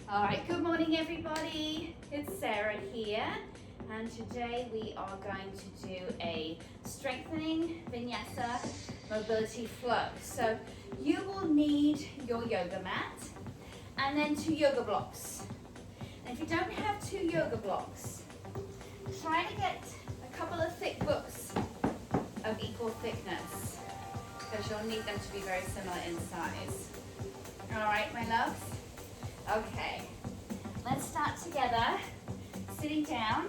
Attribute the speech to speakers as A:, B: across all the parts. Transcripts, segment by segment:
A: All right, good morning everybody. It's Sarah here, and today we are going to do a strengthening Vinyasa mobility flow. So you will need your yoga mat and then 2 yoga blocks. And if you don't have 2 yoga blocks, try to get a couple of thick books of equal thickness, because you'll need them to be very similar in size. All right, my loves? Okay, let's start together, sitting down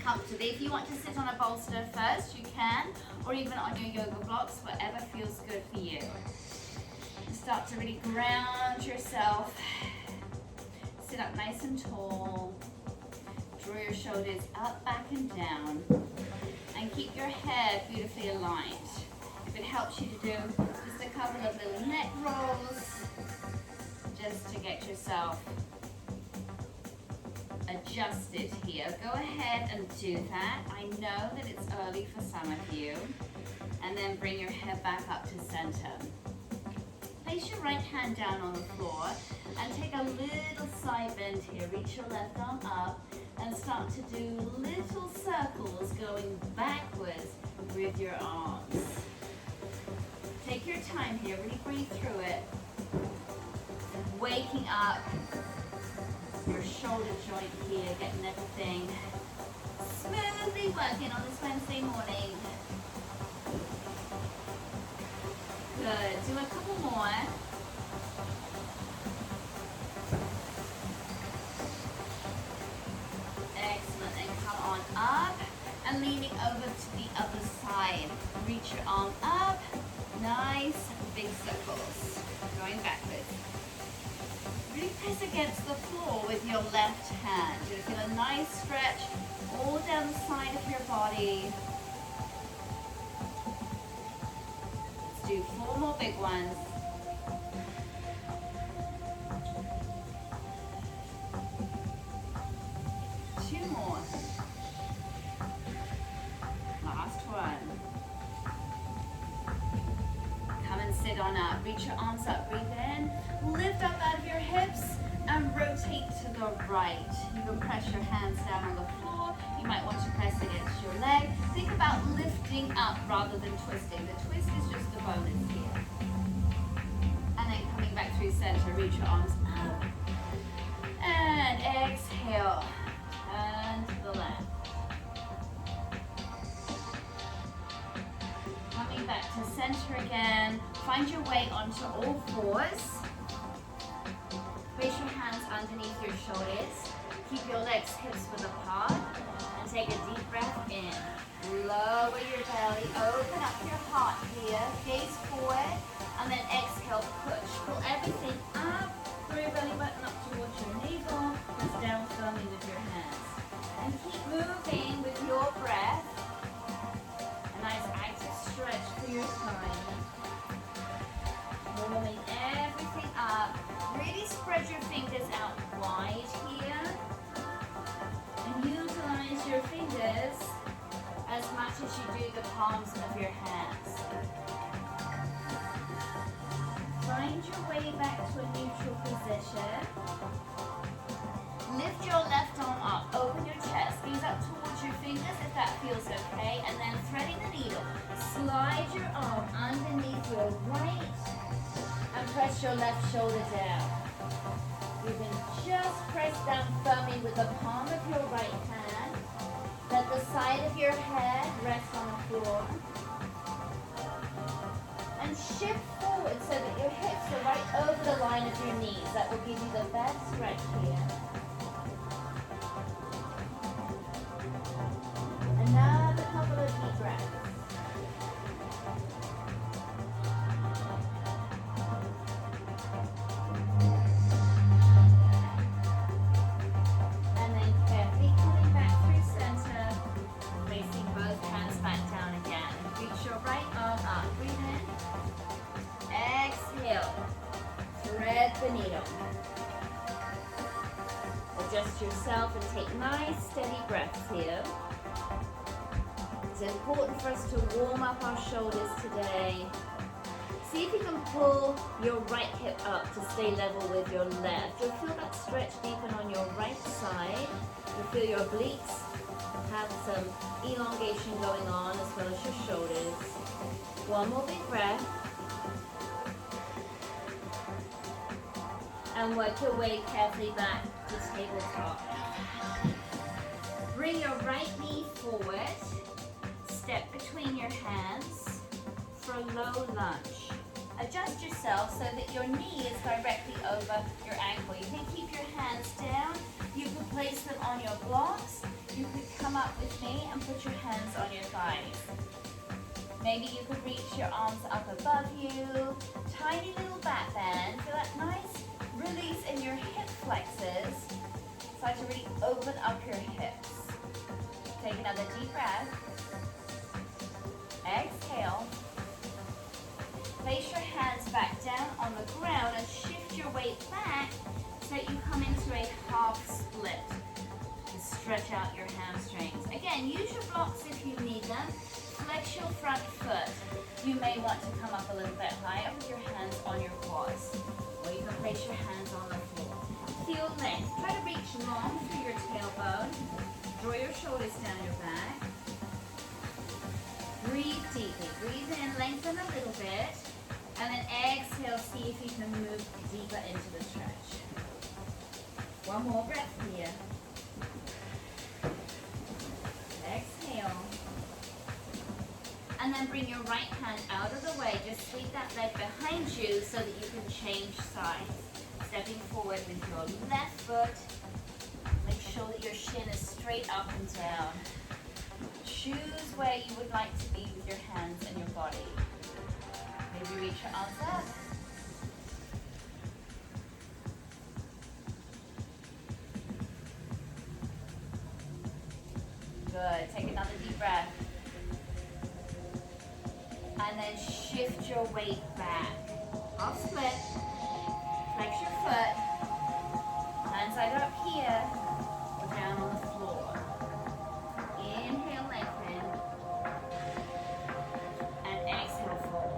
A: comfortably. If you want to sit on a bolster first, you can, or even on your yoga blocks, whatever feels good for you. Start to really ground yourself. Sit up nice and tall. Draw your shoulders up, back, and down. And keep your head beautifully aligned. If it helps you to do just a couple of little neck rolls, just to get yourself adjusted here. Go ahead and do that. I know that it's early for some of you. And then bring your head back up to center. Place your right hand down on the floor and take a little side bend here. Reach your left arm up and start to do little circles going backwards with your arms. Take your time here, really breathe through it. And waking up your shoulder joint here, getting everything smoothly working on this Wednesday morning. Good, do a couple more. Excellent, and come on up and leaning over to the other side. Reach your arm up, nice big circles, going backwards. Really press against the floor with your left hand. You're going to feel a nice stretch all down the side of your body. Let's do 4 more big ones. Two more. Last one. Come and sit on up. Reach your arms up, breathe in. Lift up out of your hips and rotate to the right. You can press your hands down on the floor. You might want to press against your leg. Think about lifting up rather than twisting. The twist is just the bonus here. And then coming back through center, reach your arms up. And exhale. Turn to the left. Coming back to center again. Find your way onto all fours. Place your hands underneath your shoulders. Keep your legs hips-width apart. And take a deep breath in. Lower your belly. Open up your heart here. Gaze forward. And then exhale, push. Pull everything up. Throw your belly button up towards your navel. Press down firmly with your hands. And keep moving with your breath. A nice active stretch through your spine. Warming everything up. Really spread your fingers out wide here. And utilize your fingers as much as you do the palms of your hands. Find your way back to a neutral position. Lift your left arm up. Open your chest. Gaze up towards your fingers if that feels okay. And then threading the needle. Slide your arm underneath your right and press your left shoulder down. You can just press down firmly with the palm of your right hand. Let the side of your head rest on the floor. And shift forward so that your hips are right over the line of your knees. That will give you the best stretch here. Another couple of deep breaths. The needle. Adjust yourself and take nice steady breaths here. It's important for us to warm up our shoulders today. See if you can pull your right hip up to stay level with your left. You'll feel that stretch deepen on your right side. You'll feel your obliques have some elongation going on as well as your shoulders. One more big breath. And work your way carefully back to tabletop. Bring your right knee forward. Step between your hands for a low lunge. Adjust yourself so that your knee is directly over your ankle. You can keep your hands down. You can place them on your blocks. You could come up with me and put your hands on your thighs. Maybe you could reach your arms up above you. Tiny little back bend. Feel that nice release in your hip flexors. Start to really open up your hips. Take another deep breath. Exhale. Place your hands back down on the ground and shift your weight back so that you come into a half split. And stretch out your hamstrings. Again, use your blocks if you need them. Flex your front foot. You may want to come up a little bit higher with your hands on your quads. Or you can place your hands on the floor. Feel length. Try to reach long through your tailbone. Draw your shoulders down your back. Breathe deeply. Breathe in, lengthen a little bit. And then exhale, see if you can move deeper into the stretch. One more breath here. Exhale. And then bring your right hand out of the way. Just sweep that leg behind you so that you can change sides. Stepping forward with your left foot. Make sure that your shin is straight up and down. Choose where you would like to be with your hands and your body. Maybe reach your arms up. Good. Take another deep breath. And then shift your weight back. Half split. Flex your foot. Hands either up here or down on the floor. Inhale, lengthen. And exhale, fold.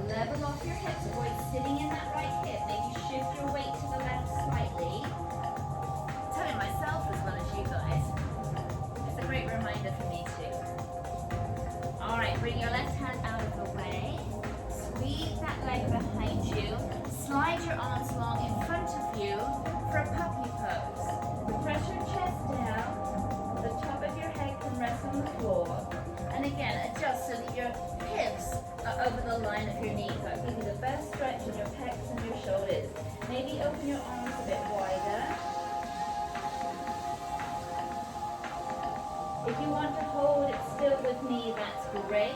A: Level off your hips. Avoid sitting in that right hip. Maybe shift your weight to the left slightly. I'm telling myself as well as you guys. It's a great reminder for me too. All right, bring your left hand out of the way. Sweep that leg behind you. Slide your arms long in front of you for a puppy pose. Press your chest down. The top of your head can rest on the floor. And again, adjust so that your hips are over the line of your knees. That gives you the best stretch in your pecs and your shoulders. Maybe open your arms a bit wider. If you want to hold it still with me, that's great.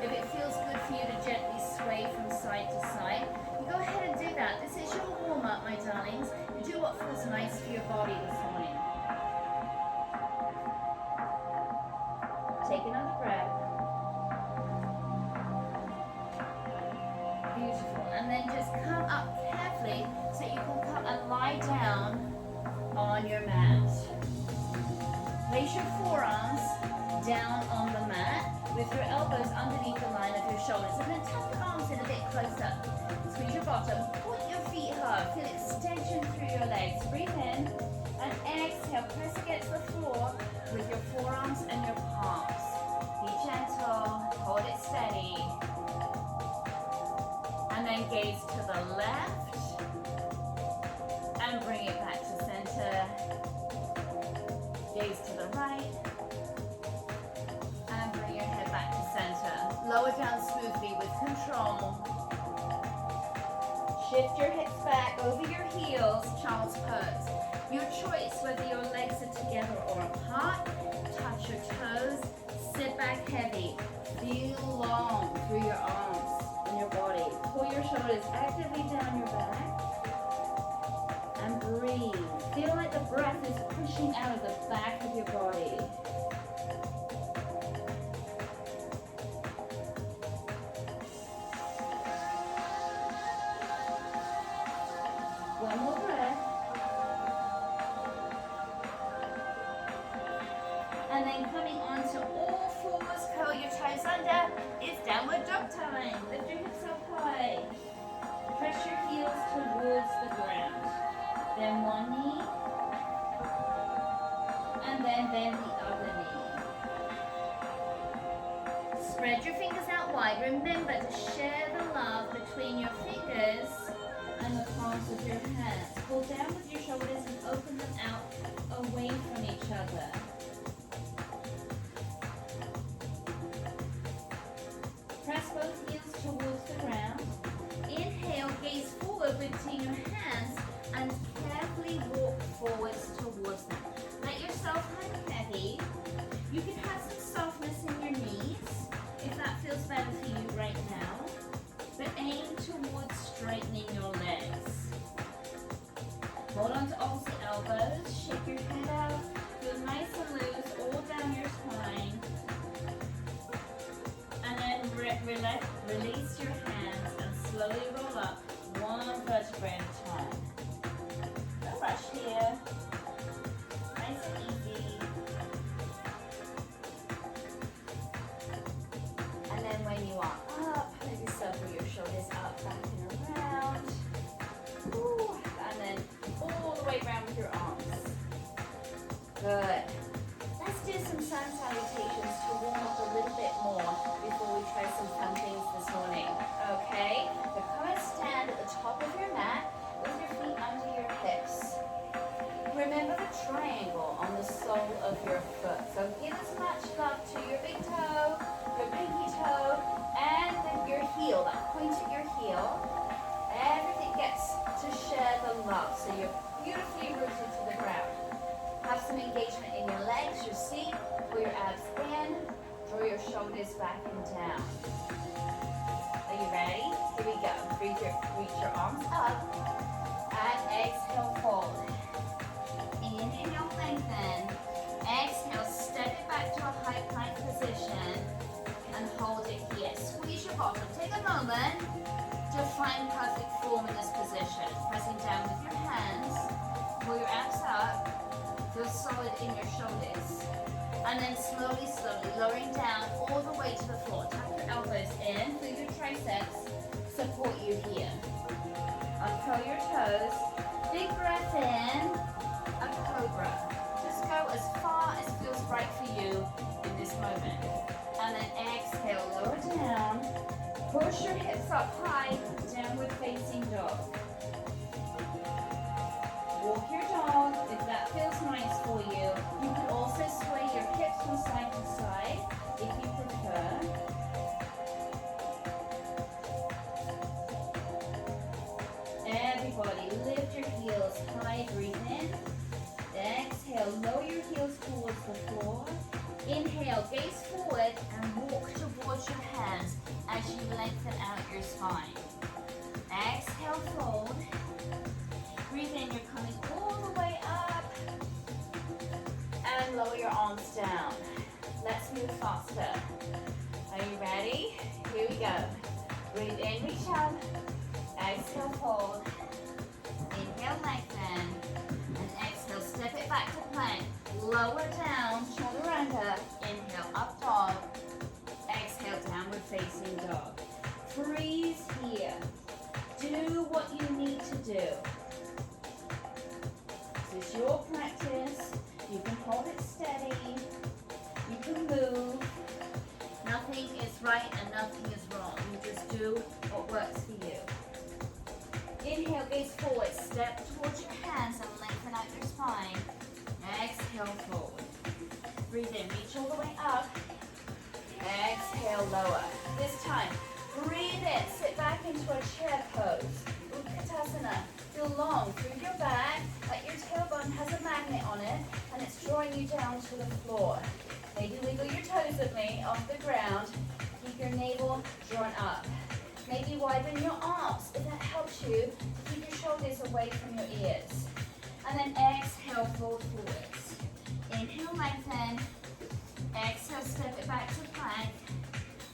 A: If it feels good for you to gently sway from side to side, you go ahead and do that. This is your warm-up, my darlings. You do what feels nice for your body this morning. Take another breath. Beautiful. And then just come up carefully so you can come and lie down on your mat. Place your forearms down on the mat with your elbows underneath the line of your shoulders, and then tuck your arms in a bit closer. Squeeze your bottom, point your feet hard, feel extension through your legs. Breathe in and exhale, press against the floor with your forearms and your palms. Be gentle, hold it steady. And then gaze to the left and bring it back to center. Gaze to the right, and bring your head back to center. Lower down smoothly with control. Shift your hips back over your heels, child's pose. Your choice whether your legs are together or apart. Touch your toes, sit back heavy. Feel long through your arms and your body. Pull your shoulders actively down your back. And breathe. Feel like the breath is pushing out of the back of your body. One more breath. And then coming onto all fours, curl your toes under. It's downward dog time. Lift your hips up high. Press your heels towards the ground. Then one knee. And then bend the other knee. Spread your fingers out wide. Remember to share the love between your fingers and the palms of your hands. Pull down with your shoulders and open them out away from each other. Press both heels towards the ground. Inhale, gaze forward between your hands and carefully walk forwards towards them. Let yourself hang heavy. You can have some softness in your knees if that feels better for you right now. But aim towards straightening your legs. Hold on to all the elbows. Shake your head out. Feel nice and loose all down your spine. And then release your hands and slowly roll up one vertebra at a time. No rush here. Nice and easy. And then when you are up, maybe circle your shoulders up, back and around. Ooh. And then all the way around with your arms. Good. Let's do some sun salutations to warm up a little bit more before we try some fun things this morning. Okay? So come and stand at the top of your mat with your feet under your hips. Remember the triangle on the sole of your foot. So give as much love to your big toe, your pinky toe, and then your heel, that point at your heel. Everything gets to share the love. So you're beautifully rooted to the ground. Have some engagement in your legs, your seat, pull your abs in, draw your shoulders back and down. Are you ready? Here we go. Reach your arms up and exhale, fold. Inhale, lengthen. Exhale, step it back to a high plank position and hold it here. Squeeze your bottom. Take a moment to find perfect form in this position. Pressing down with your hands, pull your abs up. Feel solid in your shoulders. And then slowly, lowering down all the way to the floor. Tuck your elbows in through your triceps. Support you here. Uncurl your toes. Big breath in. A cobra. Just go as far as feels right for you in this moment. And then exhale, lower down. Push your hips up high. Downward facing dog. Walk your dog if that feels nice for you. You can also sway your hips from side to side if you prefer. Everybody, lift your heels high, breathe in. Exhale, lower your heels towards the floor. Inhale, gaze forward and walk towards your hands as you lengthen out your spine. Exhale, fold. Breathe in, you're coming all the way up. And lower your arms down. Let's move faster. Are you ready? Here we go. Breathe in, reach up. Exhale, fold. Inhale, lengthen. And exhale, step it back to plank. Lower down, chaturanga. Inhale, up dog. Exhale, downward facing dog. Freeze here. Do what you need to do. This is your practice. You can hold it steady. You can move. Nothing is right and nothing is wrong. You just do what works for you. Inhale, gaze forward. Step towards your hands and lengthen out your spine. Exhale, forward. Breathe in. Reach all the way up. Exhale, lower. This time, breathe in. Sit back into a chair pose. Utkatasana. Feel long through your back, like your tailbone has a magnet on it, and it's drawing you down to the floor. Maybe wiggle your toes with me off the ground. Keep your navel drawn up. Maybe widen your arms if that helps you to keep your shoulders away from your ears. And then exhale, fold forwards. Inhale, lengthen. Exhale, step it back to plank.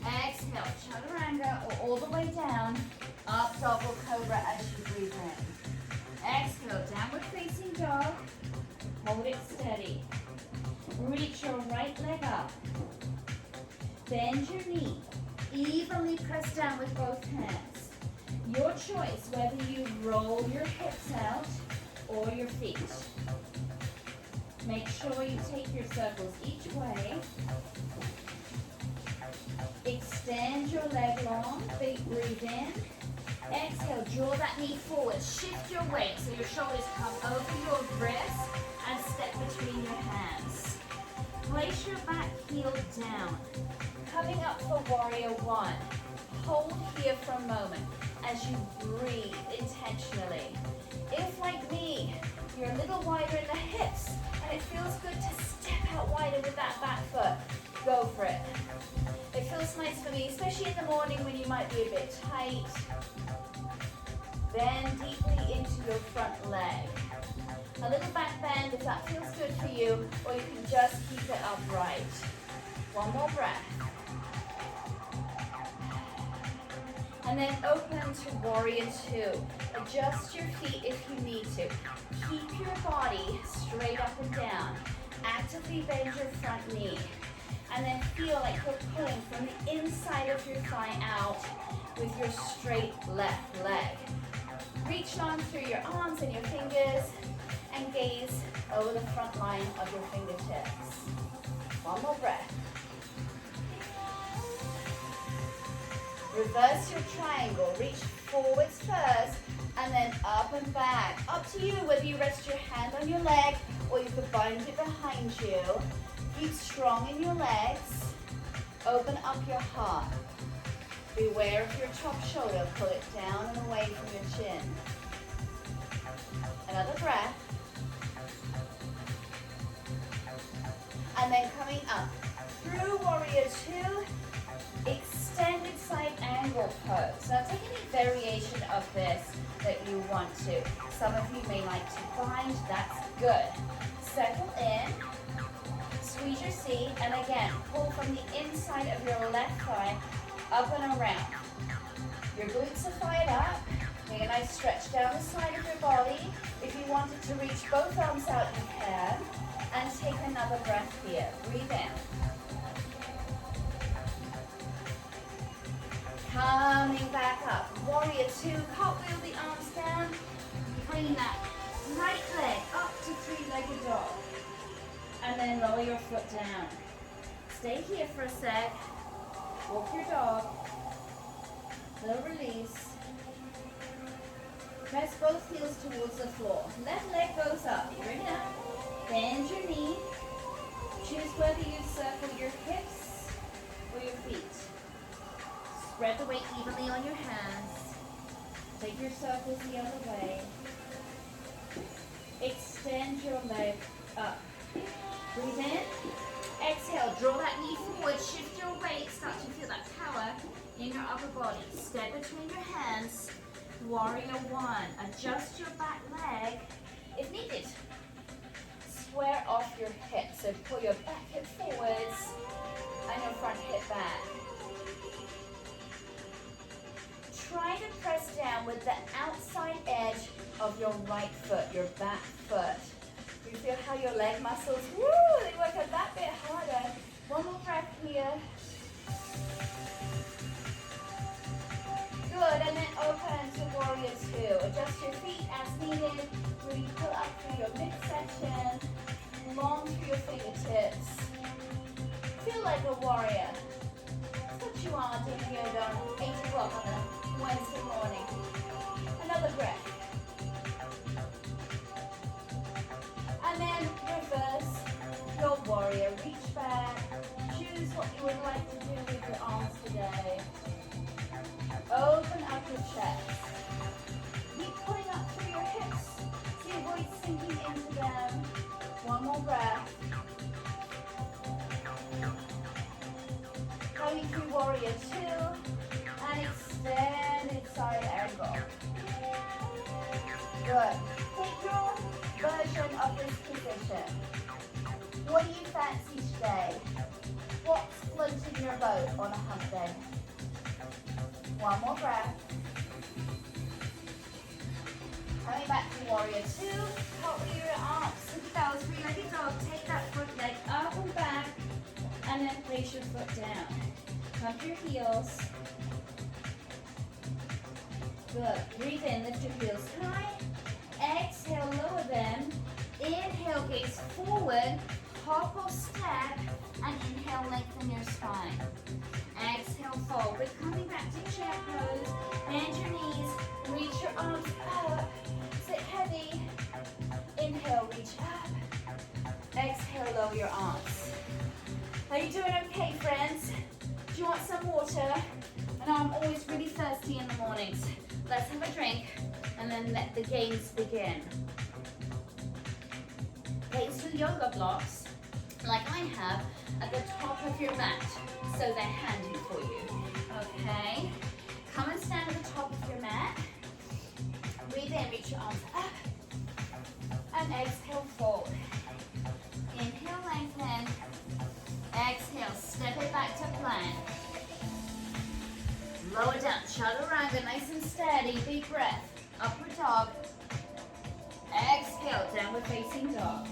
A: Exhale, chaturanga or all the way down. Up dog or cobra as you breathe in. Exhale, downward facing dog. Hold it steady. Reach your right leg up. Bend your knee. Evenly press down with both hands. Your choice whether you roll your hips out or your feet. Make sure you take your circles each way. Extend your leg long, breathe in. Exhale, draw that knee forward. Shift your weight so your shoulders come over your wrists and step between your hands. Place your back heel down. Coming up for warrior one. Hold here for a moment as you breathe intentionally. If, like me, you're a little wider in the hips and it feels good to step out wider with that back foot, go for it. It feels nice for me, especially in the morning when you might be a bit tight. Bend deeply into your front leg. A little back bend if that feels good for you, or you can just keep it upright. One more breath. And then open to warrior two. Adjust your feet if you need to. Keep your body straight up and down. Actively bend your front knee. And then feel like you're pulling from the inside of your thigh out with your straight left leg. Reach long through your arms and your fingers and gaze over the front line of your fingertips. One more breath. Reverse your triangle. Reach forwards first and then up and back. Up to you whether you rest your hand on your leg or you could bind it behind you. Keep strong in your legs. Open up your heart. Beware of your top shoulder. Pull it down and away from your chin. Another breath. And then coming up through warrior two, extended side angle pose. Now take any variation of this that you want to. Some of you may like to bind, that's good. Settle in. Squeeze your seat, and again, pull from the inside of your left thigh up and around. Your glutes are fired up. Take a nice stretch down the side of your body. If you wanted to reach both arms out, you can. And take another breath here. Breathe in. Coming back up. Warrior two, cartwheel the arms down. Bring that right leg up to three-legged dog. And then lower your foot down. Stay here for a sec. Walk your dog. Little release. Press both heels towards the floor. Left leg goes up. Bring it up. Bend your knee. Choose whether you circle your hips or your feet. Spread the weight evenly on your hands. Take your circles the other way. Extend your leg up. Breathe in. Exhale. Draw that knee forward. Shift your weight. Start to feel that power in your upper body. Step between your hands. Warrior one. Adjust your back leg if needed. Square off your hips. So pull your back hip forwards and your front hip back. Try to press down with the outside edge of your right foot, your back foot. You feel how your leg muscles, woo, they work a that bit harder. One more breath here. Good, and then open to warrior two. Adjust your feet as needed. Really pull up through your midsection, long through your fingertips. Feel like a warrior. That's what you are doing yoga 8 o'clock on a Wednesday morning. Another breath. And then reverse your warrior. Reach back. Choose what you would like to do with your arms today. Open up your chest. Keep pulling up through your hips. So you avoid sinking into them. One more breath. Coming through warrior two. And extended side angle. Good. Take your version of this position. What do you fancy today? What's floating your boat on a hump day? One more breath. Coming back to warrior two. Cartwheel your arms. Look at that, three-legged dog. Take that front leg up and back. And then place your foot down. Come of your heels. Good. Breathe in, lift your heels high. Exhale, lower them. Inhale, gaze forward. Hop or step. And inhale, lengthen your spine. Exhale, fold. We're coming back to chair pose. Bend your knees. Reach your arms up. Sit heavy. Inhale, reach up. Exhale, lower your arms. Are you doing okay, friends? Do you want some water? I know I'm always really thirsty in the mornings. Let's have a drink and then let the games begin. Place your yoga blocks, like I have, at the top of your mat, so they're handy for you. Okay? Come and stand at the top of your mat. Breathe in, reach your arms up. And exhale, fold. Inhale, lengthen. Exhale, step it back to plank. Lower down, chaturanga, nice and steady, big breath. Upward dog. Exhale, downward facing dog.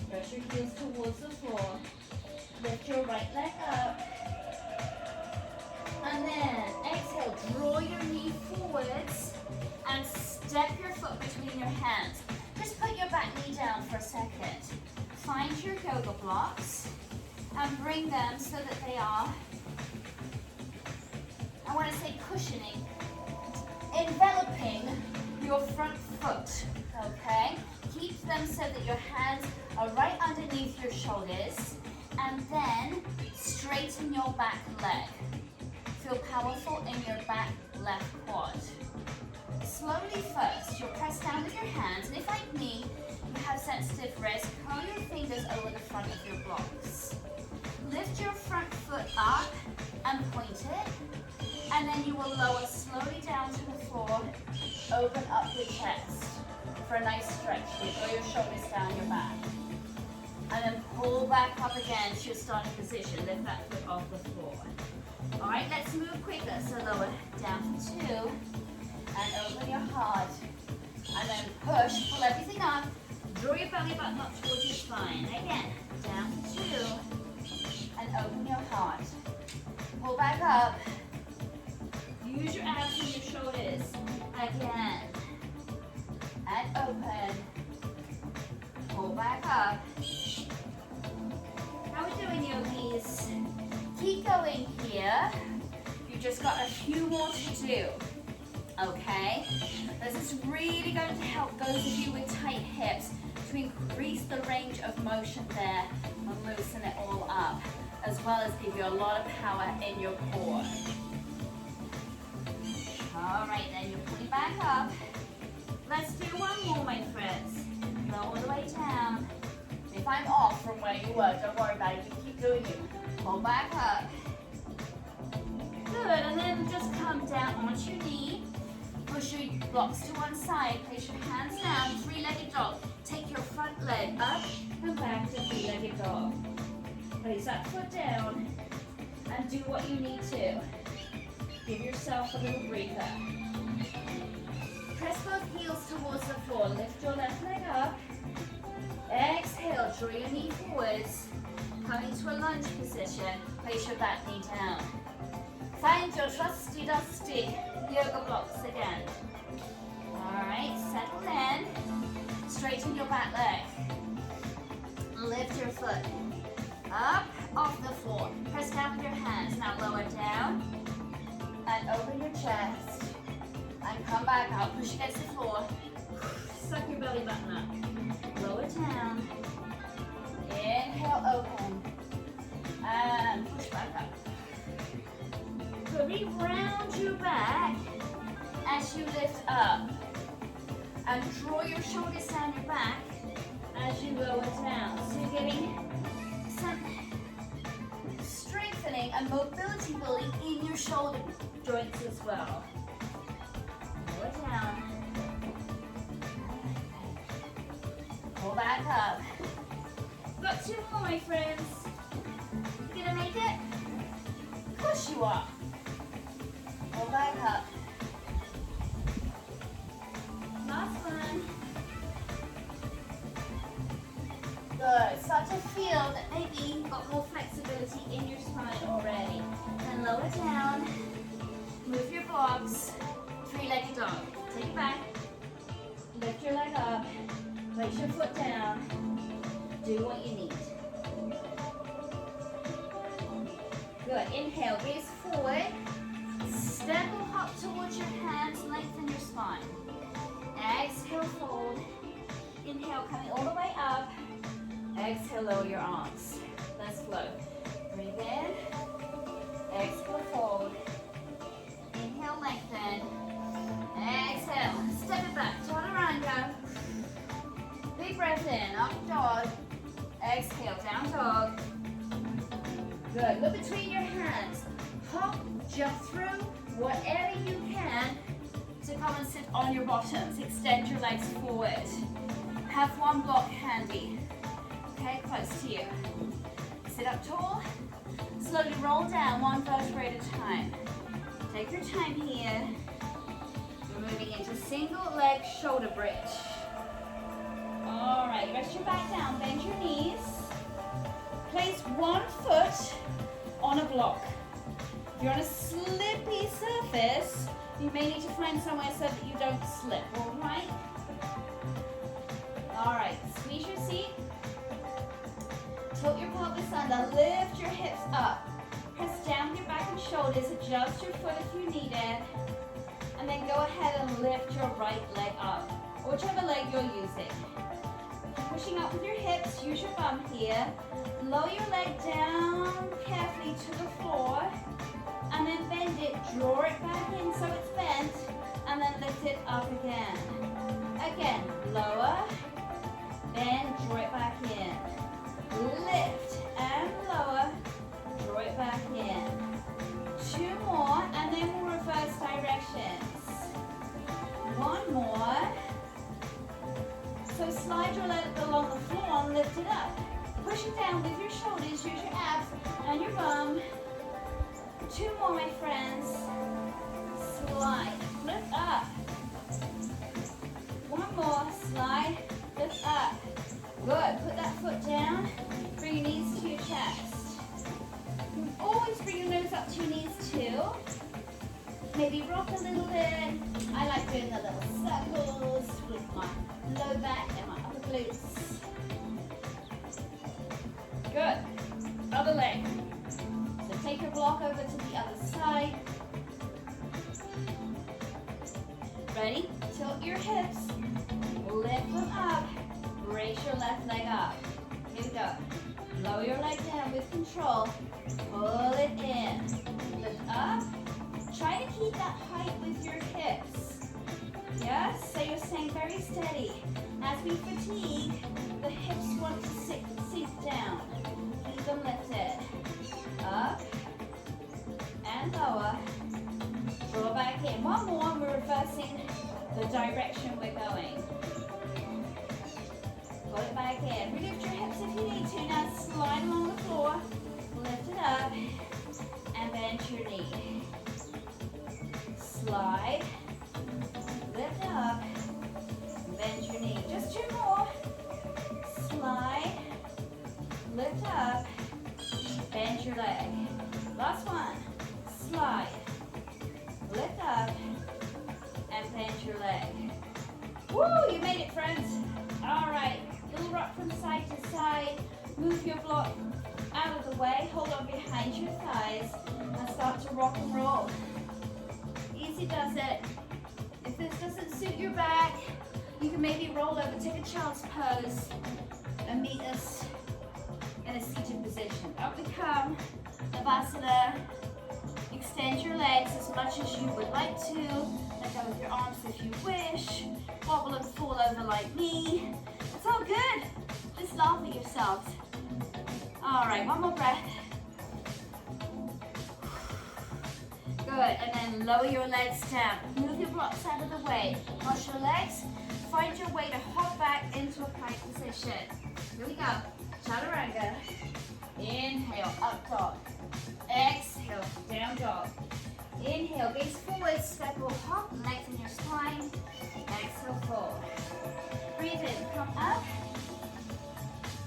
A: Press your heels towards the floor. Lift your right leg up. And then exhale, draw your knee forwards and step your foot between your hands. Just put your back knee down for a second. Find your yoga blocks and bring them so that they are, I want to say cushioning, enveloping your front foot, okay? Keep them so that your hands are right underneath your shoulders, and then straighten your back leg. Feel powerful in your back left quad. Slowly first, you'll press down with your hands, and if like me, you have sensitive wrists, curl your fingers over the front of your blocks. Lift your front foot up and point it, and then you will lower slowly down to the floor. Open up your chest for a nice stretch. Draw your shoulders down your back. And then pull back up again to your starting position. Lift that foot off the floor. All right, let's move quicker. So lower down for 2, and open your heart. And then push, pull everything up. Draw your belly button up towards your spine. Again, down for 2. And open your heart. Pull back up. Use your abs and your shoulders. Again. And open. Pull back up. How are we doing, yogis? Keep going here. You've just got a few more to do. Okay? This is really going to help those of you with tight hips to increase the range of motion there and loosen it all up, as well as give you a lot of power in your core. All right, then you're pulling back up. Let's do one more, my friends. Go all the way down. If I'm off from where you were, don't worry about it. You keep doing it. Pull back up. Good, and then just come down onto your knee. Push your blocks to one side. Place your hands down. Three-legged dog. Take your front leg up and back to three-legged dog. Place that foot down and do what you need to. Give yourself a little breather. Press both heels towards the floor. Lift your left leg up. Exhale, draw your knee forwards. Come into a lunge position. Place your back knee down. Find your trusty dusty yoga blocks again. Alright, settle in. Straighten your back leg. Lift your foot up off the floor. Press down with your hands. Now lower down and open your chest. And come back out. Push against the floor. Suck your belly button up. Lower down. Inhale, open. And push back up. Good. Round your back as you lift up. And draw your shoulders down your back as you lower down. So you're getting some strengthening and mobility building in your shoulder joints as well. Lower down. Pull back up. Got 2 more, my friends. You gonna make it? Of course you are. Pull back up. Last one. Good. Start to feel that maybe you've got more flexibility in your spine already. Then lower down, move your blocks, three-legged dog. Take it back, lift your leg up, place your foot down, do what you need. Good, inhale, gaze forward, step or hop towards your hands, lengthen your spine. Exhale, fold. Inhale, coming all the way up. Exhale, lower your arms. Let's flow. Breathe in. Exhale, fold. Inhale, lengthen. Exhale, step it back. Chaturanga. Big breath in, up dog. Exhale, down dog. Good. Look between your hands. Hop, jump through, whatever you can to come and sit on your bottoms. Extend your legs forward. Have one block handy. Okay, close to you. Sit up tall. Slowly roll down one vertebrae at a time. Take your time here. We're moving into single leg shoulder bridge. All right, rest your back down, bend your knees. Place one foot on a block. If you're on a slippy surface, you may need to find somewhere so that you don't slip, all right? All right, squeeze your seat. Tilt your pelvis under, lift your hips up. Press down with your back and shoulders, adjust your foot if you need it. And then go ahead and lift your right leg up, or whichever leg you're using. Keep pushing up with your hips, use your bum here. Lower your leg down carefully to the floor. And then bend it, draw it back in so it's bent, and then lift it up again. Again, lower, bend, draw it back in. Lift and lower, draw it back in. Two more, and then we'll reverse directions. One more. So slide your leg along the floor and lift it up. Push it down with your shoulders, use your abs and your bum. Two more, my friends. Slide, lift up. One more, slide, lift up. Good, put that foot down. Bring your knees to your chest. You can always bring your nose up to your knees too. Maybe rock a little bit. I like doing the little circles with my low back and my upper glutes. Good, other leg. Take your block over to the other side. Ready? Tilt your hips. Lift them up. Raise your left leg up. Here we go. Lower your leg down with control. Pull it in. Lift up. Try to keep that height with your hips. Yes? So you're staying very steady. As we fatigue, the hips want to sink down. Keep them lifted. Up and lower. Draw back in. One more, we're reversing the direction we're going. Pull it back in. Relift your hips if you need to. Now slide along the floor. Lift it up and bend your knee. Slide. Lift up. Bend your knee. Just two more. Slide. Lift up. Bend your leg. Last one. Slide. Lift up. And bend your leg. Woo! You made it, friends. All right. Little rock from side to side. Move your block out of the way. Hold on behind your thighs. And start to rock and roll. Easy does it. If this doesn't suit your back, you can maybe roll over. Take a child's pose. And meet us in a seated position. Up we come. Vinyasa. Extend your legs as much as you would like to. Let go with your arms if you wish. Wobble and fall over like me. It's all good. Just laugh at yourselves. All right, one more breath. Good, and then lower your legs down. Move your blocks out of the way. Wash your legs. Find your way to hop back into a plank position. Here we go. Chaturanga. Inhale, up dog. Exhale, down dog. Inhale, gaze forward, step or hop, lengthen your spine. Exhale, fold. Breathe in, come up.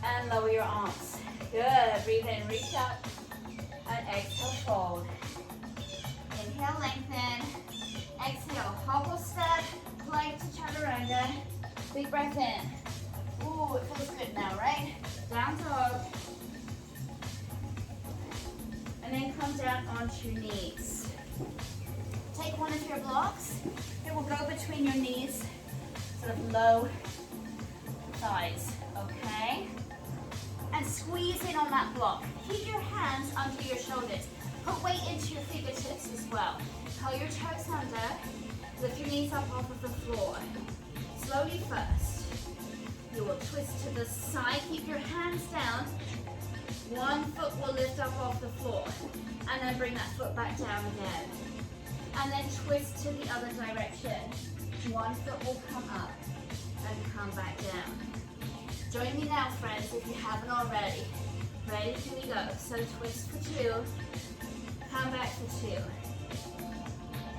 A: And and lower your arms. Good, breathe in, reach up, and exhale, fold. Inhale, lengthen. Exhale, hobble step, plank to chaturanga. Big breath in. Ooh, it feels good now, right? Down dog. And then come down onto your knees. Take one of your blocks. It will go between your knees, sort of low thighs, okay? And squeeze in on that block. Keep your hands under your shoulders. Put weight into your fingertips as well. Curl your toes under. Lift your knees up off of the floor. Slowly first. You will twist to the side. Keep your hands down. One foot will lift up off the floor. And then bring that foot back down again. And then twist to the other direction. One foot will come up and come back down. Join me now, friends, if you haven't already. Ready? Here we go. So twist for two. Come back for two.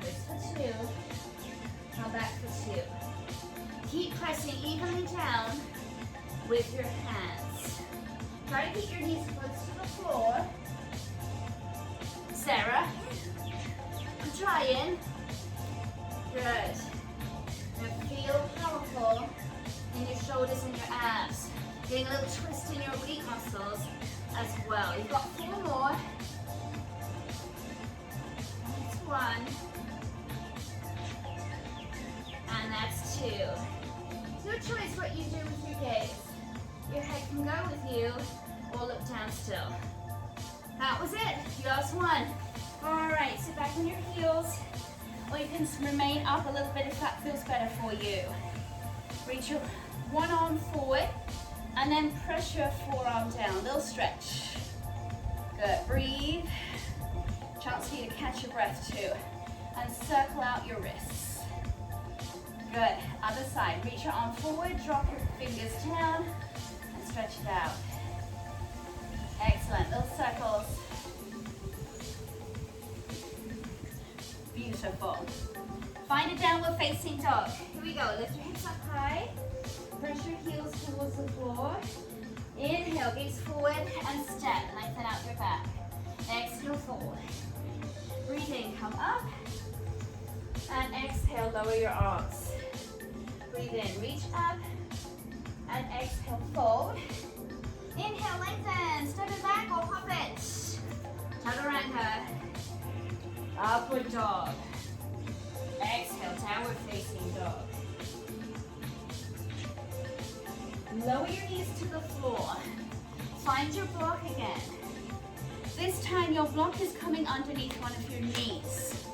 A: Twist for two. Come back for two. Keep pressing evenly down with your hands. Try to keep your knees close to the floor. Sarah, I'm trying. Good. Now feel powerful in your shoulders and your abs. Getting a little twist in your oblique muscles as well. You've got 4 more. That's 1. And that's 2. It's your choice what you do with your gaze. Your head can go with you or look down still. That was it. You lost 1. All right, sit back on your heels. Or you can remain up a little bit if that feels better for you. Reach your one arm forward and then press your forearm down. Little stretch. Good. Breathe. Chance for you to catch your breath too. And circle out your wrists. Good. Other side. Reach your arm forward. Drop your fingers down and stretch it out. Excellent. Little circles. Beautiful. Find a downward facing dog. Here we go. Lift your hips up high. Press your heels towards the floor. Inhale, gaze forward and step. Lengthen out your back. Exhale, forward. Breathe in, come up. And exhale, lower your arms. Breathe in, reach up. And exhale, fold. Inhale, lengthen. Step it back or hop it. Chaturanga. Upward dog. Exhale, downward facing dog. Lower your knees to the floor. Find your block again. This time your block is coming underneath one of your knees.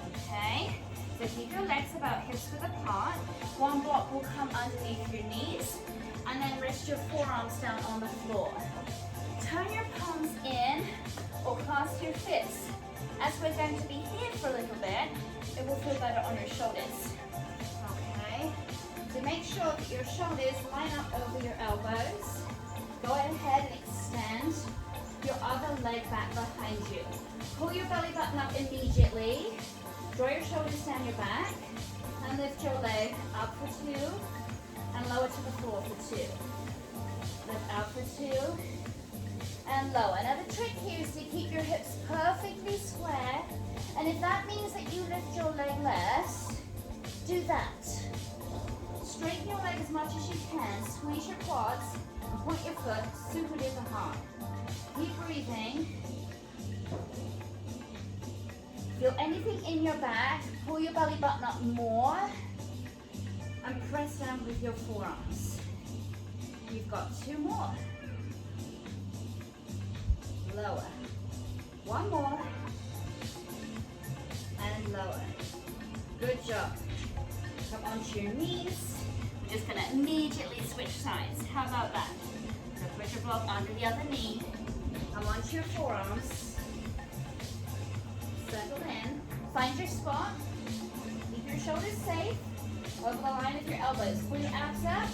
A: Okay? So keep your legs about hips width apart. One block will come underneath your knees. And then rest your forearms down on the floor. Turn your palms in or clasp your fists. As we're going to be here for a little bit, it will feel better on your shoulders. Okay? So make sure that your shoulders line up over your elbows. Go ahead and extend your other leg back behind you. Pull your belly button up immediately. Draw your shoulders down your back. And lift your leg up for 2. And lower to the floor for 2. Lift out for 2. And lower. Now the trick here is to keep your hips perfectly square. And if that means that you lift your leg less, do that. Straighten your leg as much as you can. Squeeze your quads. And point your foot super duper hard. Keep breathing. Feel anything in your back. Pull your belly button up more. And press down with your forearms. You've got 2 more. Lower. 1 more. And lower. Good job. Come onto your knees. We're just going to immediately switch sides. How about that? So put your block under the other knee. Come onto your forearms. Settle in. Find your spot. Keep your shoulders safe. Over the line of your elbows. Pull your abs up.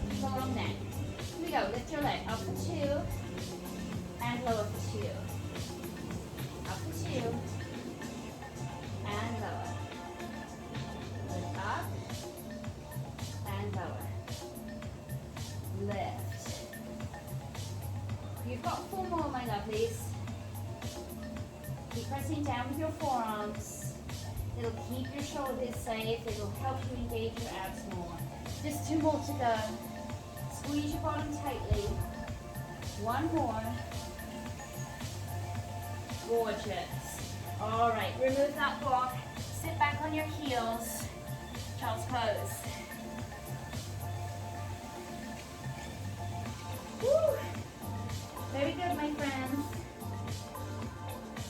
A: Keep a long neck. Here we go. Lift your leg up for 2. And lower for 2. Up for 2. And lower. Lift up. And lower. Lift. please. Keep pressing down with your forearms. It'll keep your shoulders safe. It'll help you engage your abs more. Just 2 more to go. Squeeze your bottom tightly. 1 more. Gorgeous. All right, remove that block. Sit back on your heels. Child's pose. Woo. Very good, my friends.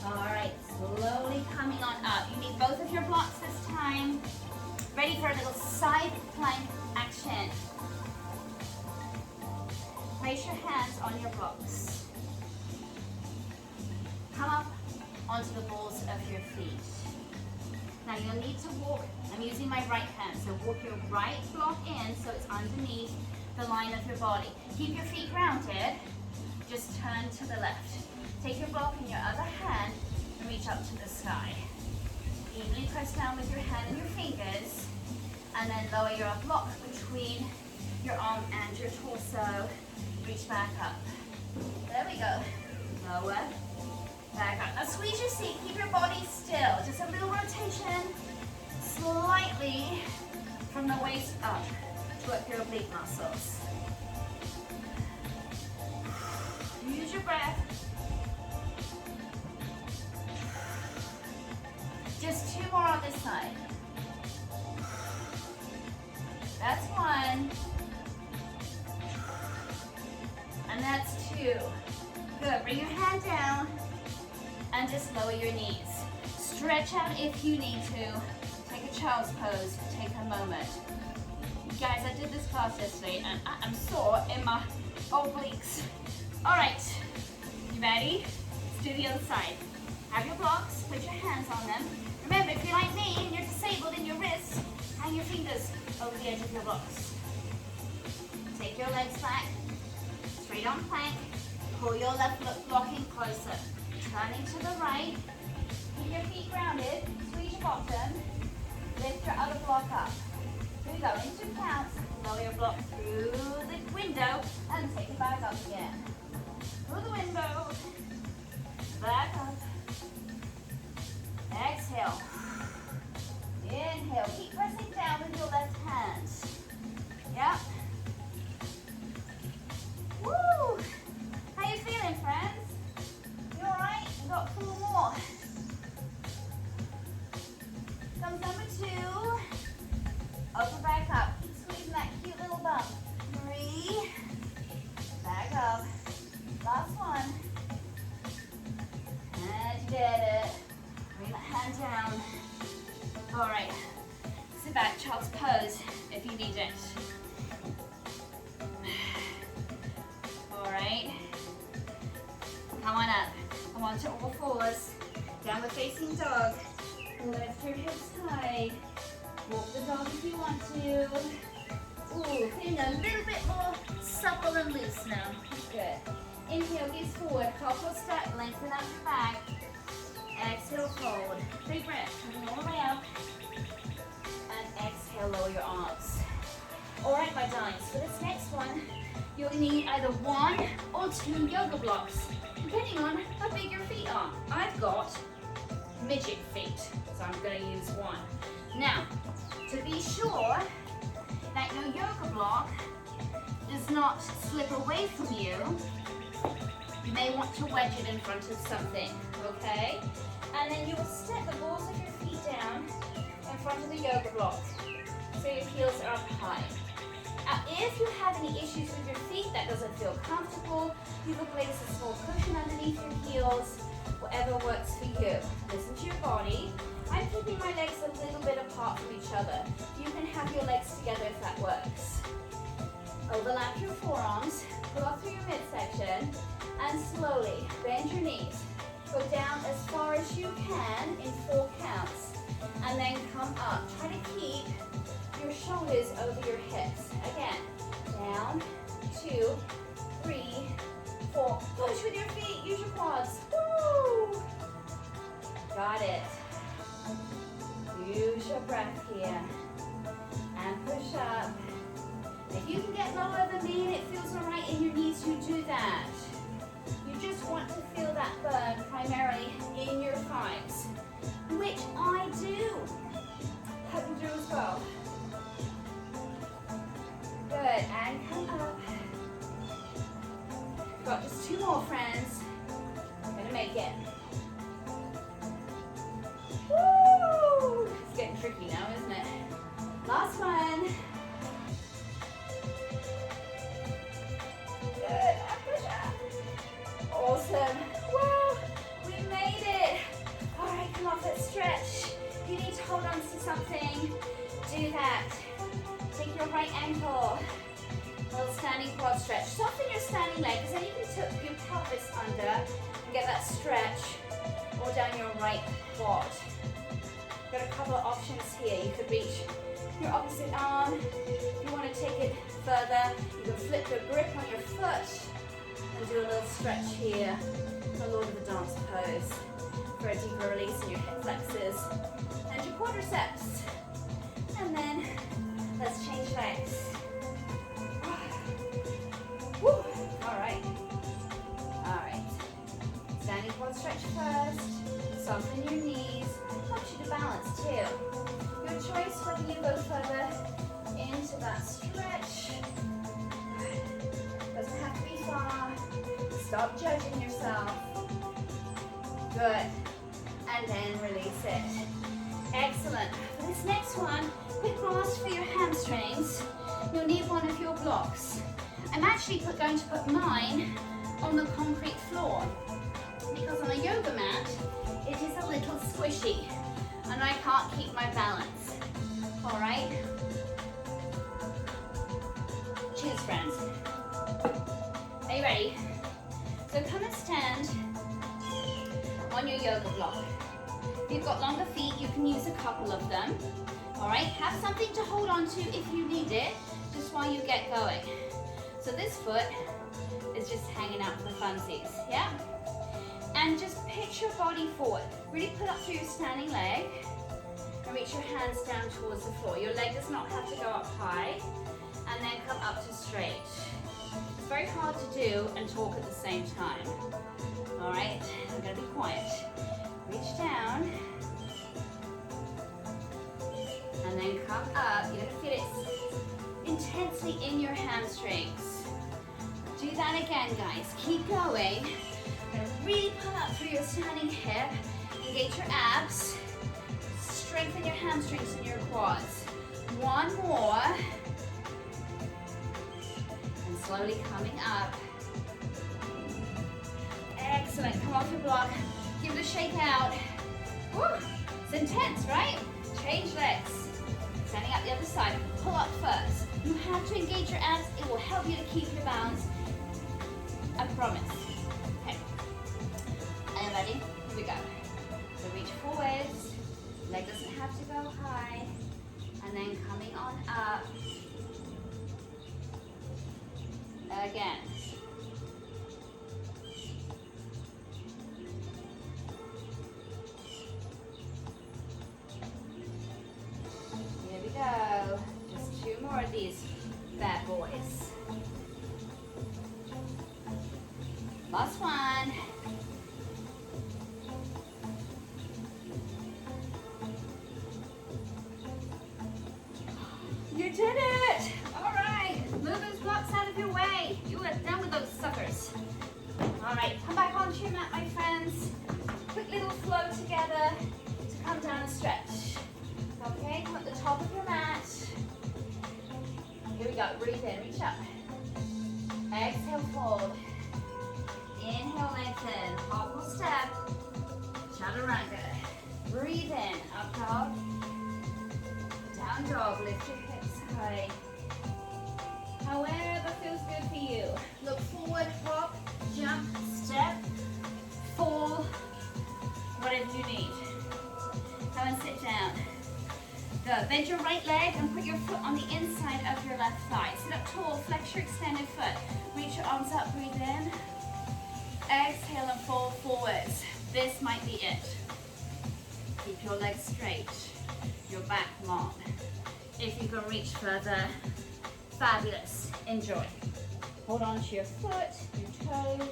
A: All right, slowly coming on up. You need both of your blocks this time. Ready for a little side plank action. Place your hands on your blocks. Come up onto the balls of your feet. Now you'll need to walk, I'm using my right hand, so walk your right block in so it's underneath the line of your body. Keep your feet grounded, just turn to the left. Take your block in your other hand and reach up to the sky. Evenly press down with your hand and your fingers, and then lower your block between your arm and your torso. Reach back up. There we go. Lower, back up. Now squeeze your seat, keep your body still. Just a little rotation, slightly from the waist up to work your oblique muscles. Use your breath. Just 2 more on this side. That's 1. And that's 2. Good, bring your hand down and just lower your knees. Stretch out if you need to. Take a child's pose, take a moment. Guys, I did this class yesterday and I'm sore in my obliques. All right, you ready? Let's do the other side. Have your blocks, put your hands on them. Remember, if you're like me and you're disabled in your wrists, hang your fingers over the edge of your blocks. Take your legs back, straight on plank. Pull your left block in closer. Turning to the right. Keep your feet grounded. Squeeze your bottom. Lift your other block up. Here we go. In 2 counts. Lower your block through the window and take it back up again. Through the window. Back up. Exhale. Inhale. Keep pressing down with your left hand. Yep. Woo! How you feeling, friends? You alright? You got 4 more. Comes number 2. Open back up. Keep squeezing that cute little bum. 3. Back up. Last one. And you did it. Bring that hand down. Alright. Sit back, child's pose if you need it. Alright. Come on up. Come on to all 4s. Downward facing dog. Lift your hips high. Walk the dog if you want to. Ooh, feeling a little bit more supple and loose now. Good. Inhale, gaze forward. Cartwheel step, lengthen out your back. Exhale, fold. Big breath, coming all the way up. And exhale, lower your arms. Alright, my darlings, for this next one, you'll need either 1 or 2 yoga blocks, depending on how big your feet are. I've got midget feet, so I'm going to use 1. Now, to be sure that your yoga block does not slip away from you, you may want to wedge it in front of something, okay? And then you'll step the balls of your feet down in front of the yoga block, so your heels are up high. Now, if you have any issues with your feet, that doesn't feel comfortable, you can place a small cushion underneath your heels, whatever works for you. Listen to your body. I'm keeping my legs a little bit apart from each other. You can have your legs together if that works. Overlap your forearms, pull up through your midsection, and slowly bend your knees. Go down as far as you can in 4 counts, and then come up. Try to keep your shoulders over your hips. Again, down, 2, 3, 4. Push with your feet, use your quads. Woo! Got it. Use your breath here. And push up. If you can get lower than me and it feels alright in your knees, you do that. You you just want to feel that burn primarily in your thighs, which I do. Hope you do as well. Good, and come up. Got just 2 more, friends. Gonna make it. Woo! It's getting tricky now, isn't it? Last one. Good, and push up. Awesome. Wow, we made it. All right, come off, let's stretch. If you need to hold on to something, do that. Take your right ankle. A little standing quad stretch. Soften your standing leg, because then you can tuck your pelvis under and get that stretch all down your right quad. Got a couple of options here. You could reach your opposite arm. If you want to take it further, you can flip your grip on your foot and do a little stretch here. The Lord of the Dance pose for a deeper release in your hip flexors and your quadriceps. And then let's change legs. Woo. All right. Standing quad stretch first. Soften your knees. Helps you to balance too. Your choice whether you go further into that stretch. Doesn't have to be far. Stop judging yourself. Good. And then release it. Excellent. For this next one, quick blast for your hamstrings. You'll need one of your blocks. I'm actually going to put mine on the concrete floor because on a yoga mat, it is a little squishy and I can't keep my balance. All right? Cheers, friends. Are you ready? So come and stand on your yoga block. If you've got longer feet, you can use a couple of them. All right? Have something to hold on to if you need it, just while you get going. So this foot is just hanging out for funsies, yeah? And just pitch your body forward. Really pull up through your standing leg and reach your hands down towards the floor. Your leg does not have to go up high, and then come up to straight. It's very hard to do and talk at the same time. All right, I'm gonna be quiet. Reach down, and then come up. You're gonna feel it intensely in your hamstrings. Do that again, guys. Keep going. You're gonna really pull up through your standing hip. Engage your abs. Strengthen your hamstrings and your quads. One more. And slowly coming up. Excellent. Come off your block. Give it a shake out. Woo. It's intense, right? Change legs. Standing up the other side. Pull up first. You have to engage your abs. It will help you to keep your balance. I promise. Okay. Are you ready? Here we go. So reach forwards. Leg doesn't have to go high. And then coming on up. Again. Here we go. Just 2 more of these bad boys. Last one. You did it! All right, move those blocks out of your way. You are done with those suckers. All right, come back onto your mat, my friends. Quick little flow together to come down and stretch. Okay, come at the top of your mat. Here we go, breathe in, reach up. Exhale, fold. Inhale, lengthen, hop or step. Chaturanga. Breathe in, up dog. Down dog, lift your hips high. However feels good for you. Look forward, hop, jump, step, fall, whatever you need. Come and sit down. Go, bend your right leg and put your foot on the inside of your left thigh. Sit up tall, flex your extended foot. Reach your arms up, breathe in. Exhale and fall forwards. This might be it. Keep your legs straight, your back long. If you can reach further, fabulous. Enjoy. Hold on to your foot, your toes.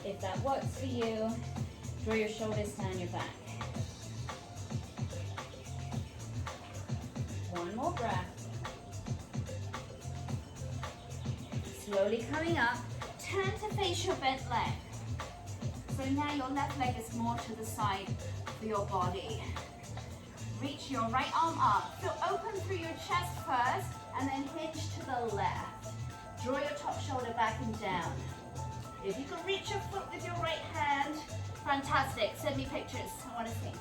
A: If that works for you, draw your shoulders down your back. One more breath. Slowly coming up, turn to face your bent leg. So now your left leg is more to the side of your body. Reach your right arm up. Feel open through your chest first, and then hinge to the left. Draw your top shoulder back and down. If you can reach your foot with your right hand, fantastic. Send me pictures. I want to see.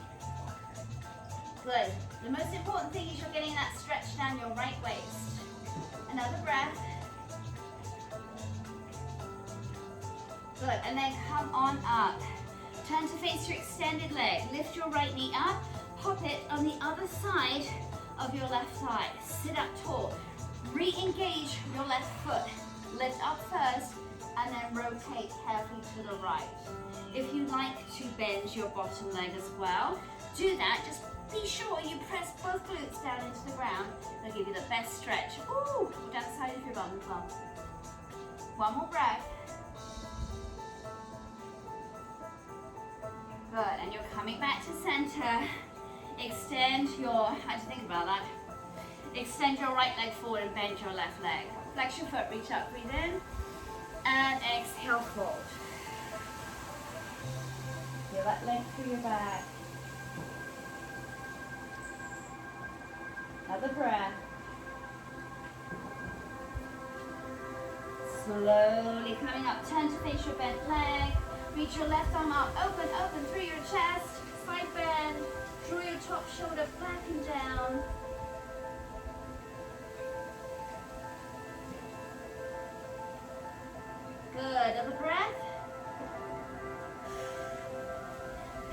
A: Good. The most important thing is you're getting that stretch down your right waist. Another breath. Good. And then come on up. Turn to face your extended leg. Lift your right knee up. Pop it on the other side of your left thigh. Sit up tall. Re-engage your left foot. Lift up first and then rotate carefully to the right. If you like to bend your bottom leg as well, do that. Just be sure you press both glutes down into the ground. They'll give you the best stretch. Ooh, down the side of your bum as well. One more breath. Good, and you're coming back to center. Extend your, how do you think about that? Extend your right leg forward and bend your left leg. Flex your foot, reach up, breathe in. And exhale, fold. Feel that length through your back. Another breath. Slowly coming up, turn to face your bent leg. Reach your left arm up, open, open through your chest. Side bend. Draw your top shoulder back and down. Good, another breath.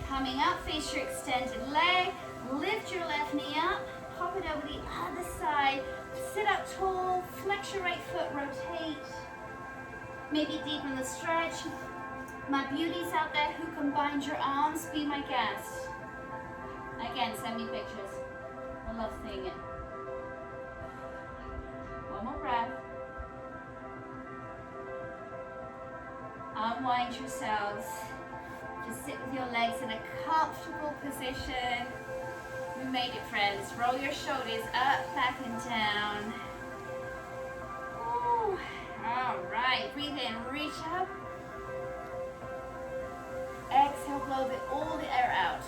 A: Coming up, face your extended leg. Lift your left knee up. Pop it over the other side. Sit up tall. Flex your right foot, rotate. Maybe deepen the stretch. My beauties out there who can bind your arms, be my guest. Again, send me pictures. I love seeing it. One more breath. Unwind yourselves. Just sit with your legs in a comfortable position. We made it, friends. Roll your shoulders up, back, and down. Ooh. All right. Breathe in, reach up. Exhale, blow all the air out.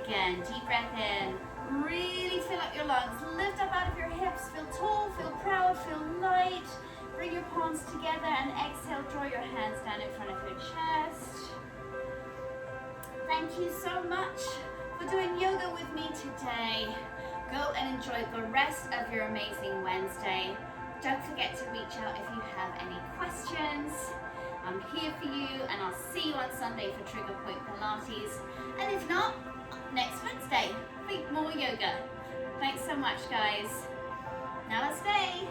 A: Again, deep breath in. Really fill up your lungs. Lift up out of your hips. Feel tall, feel proud, feel light. Bring your palms together and exhale. Draw your hands down in front of your chest. Thank you so much for doing yoga with me today. Go and enjoy the rest of your amazing Wednesday. Don't forget to reach out if you have any questions. I'm here for you, and I'll see you on Sunday for Trigger Point Pilates. And if not, next Wednesday, think more yoga. Thanks so much, guys. Namaste.